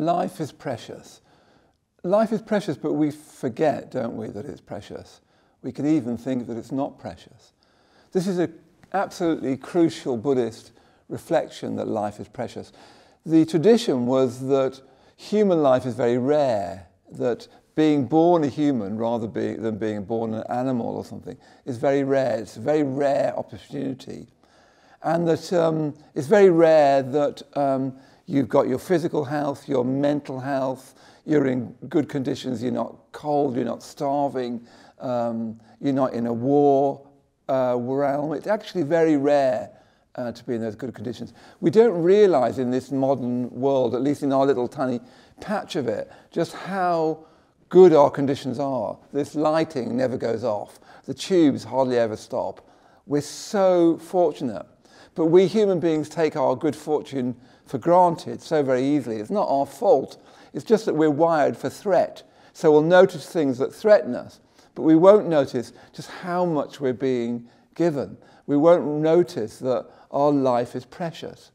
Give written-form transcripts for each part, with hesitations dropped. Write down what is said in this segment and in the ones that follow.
Life is precious. Life is precious, but we forget, don't we, that it's precious. We can even think that it's not precious. This is an absolutely crucial Buddhist reflection that life is precious. The tradition was that human life is very rare, that being born a human rather than being born an animal or something is very rare. It's a very rare opportunity. And that it's very rare that you've got your physical health, your mental health, you're in good conditions, you're not cold, you're not starving, you're not in a war realm. It's actually very rare to be in those good conditions. We don't realise in this modern world, at least in our little tiny patch of it, just how good our conditions are. This lighting never goes off. The tubes hardly ever stop. We're so fortunate. But we human beings take our good fortune for granted so very easily. It's not our fault. It's just that we're wired for threat. So we'll notice things that threaten us, but we won't notice just how much we're being given. We won't notice that our life is precious.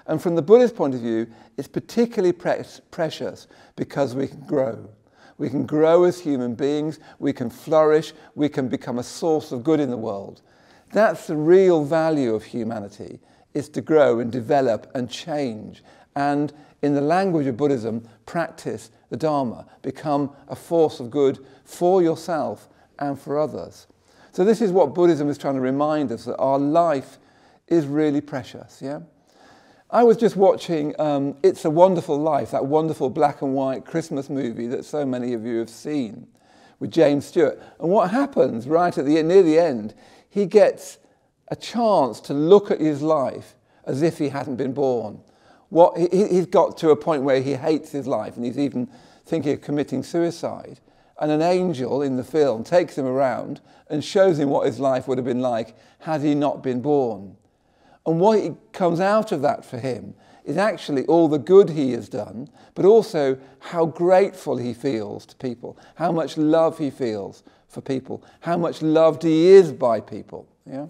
And from the Buddhist point of view, it's particularly precious because we can grow. We can grow as human beings, we can flourish, we can become a source of good in the world. That's the real value of humanity, is to grow and develop and change. And in the language of Buddhism, practice the Dharma, become a force of good for yourself and for others. So this is what Buddhism is trying to remind us, that our life is really precious, yeah? I was just watching It's a Wonderful Life, that wonderful black and white Christmas movie that so many of you have seen with James Stewart. And what happens right at near the end, he gets a chance to look at his life as if he hadn't been born. He's got to a point where he hates his life and he's even thinking of committing suicide. And an angel in the film takes him around and shows him what his life would have been like had he not been born. And what comes out of that for him is actually all the good he has done, but also how grateful he feels to people, how much love he feels for people, how much loved he is by people. Yeah?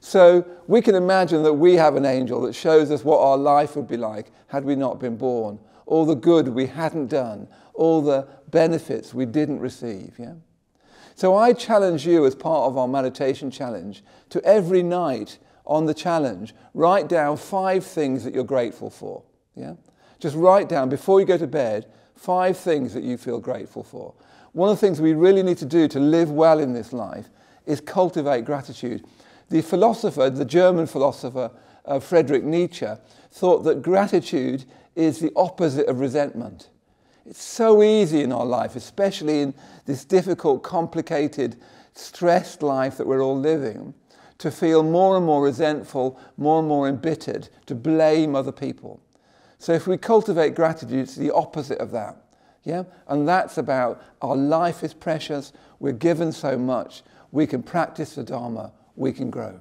So we can imagine that we have an angel that shows us what our life would be like had we not been born, all the good we hadn't done, all the benefits we didn't receive. Yeah? So I challenge you as part of our meditation challenge to every night on the challenge, write down 5 things that you're grateful for. Yeah? Just write down, before you go to bed, 5 things that you feel grateful for. One of the things we really need to do to live well in this life is cultivate gratitude. The philosopher, the German philosopher Friedrich Nietzsche, thought that gratitude is the opposite of resentment. It's so easy in our life, especially in this difficult, complicated, stressed life that we're all living, to feel more and more resentful, more and more embittered, to blame other people. So if we cultivate gratitude, it's the opposite of that. Yeah? And that's about our life is precious, we're given so much, we can practice the Dharma, we can grow.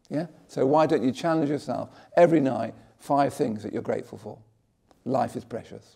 Yeah? So why don't you challenge yourself every night, 5 things that you're grateful for? Life is precious.